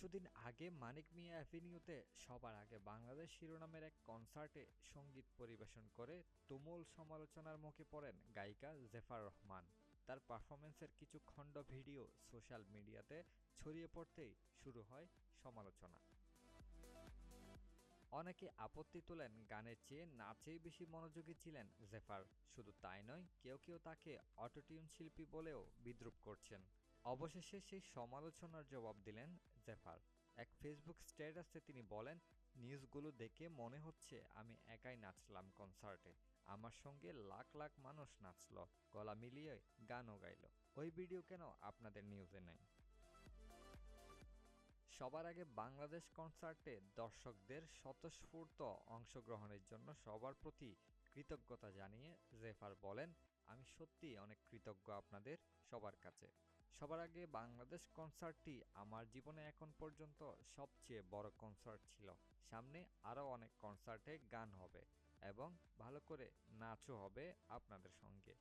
কিছুদিন আগে মানিক মিয়া অ্যাভিনিউতে সবার আগে বাংলাদেশ শিরোনামের এক কনসার্টে সঙ্গীত পরিবেশন করে তুমুল সমালোচনার মুখে পড়েন গায়িকা জেফার রহমান। তার পারফরমেন্সের কিছু খণ্ড ভিডিও সোশ্যাল মিডিয়াতে ছড়িয়ে পড়তেই শুরু হয় সমালোচনা। অনেকে আপত্তি তোলেন, গানের চেয়ে নাচেই বেশি মনোযোগী ছিলেন জেফার। শুধু তাই নয়, কেউ কেউ তাকে অটোটিউন শিল্পী বলেও বিদ্রূপ করছেন। অবশেষে সেই সমালোচনার জবাব দিলেন জেফার। এক ফেসবুক স্ট্যাটাসে তিনি বলেন, নিউজগুলো দেখে মনে হচ্ছে আমি একাই নাচলাম কনসার্টে। আমার সঙ্গে লাখ লাখ মানুষ নাচল, গলা মিলিয়ে গানও গাইল। ওই ভিডিও কেন আপনাদের নিউজে নেই? সবার আগে বাংলাদেশ কনসার্টে দর্শকদের স্বতঃস্ফূর্ত অংশগ্রহণের জন্য সবার প্রতি কৃতজ্ঞতা জানিয়ে জেফার বলেন, আমি সত্যিই অনেক কৃতজ্ঞ আপনাদের সবার কাছে। সবার আগে বাংলাদেশ কনসার্টটি আমার জীবনে এখন পর্যন্ত সবচেয়ে বড় কনসার্ট ছিল। সামনে আরও অনেক কনসার্টে গান হবে এবং ভালো করে নাচও হবে আপনাদের সঙ্গে।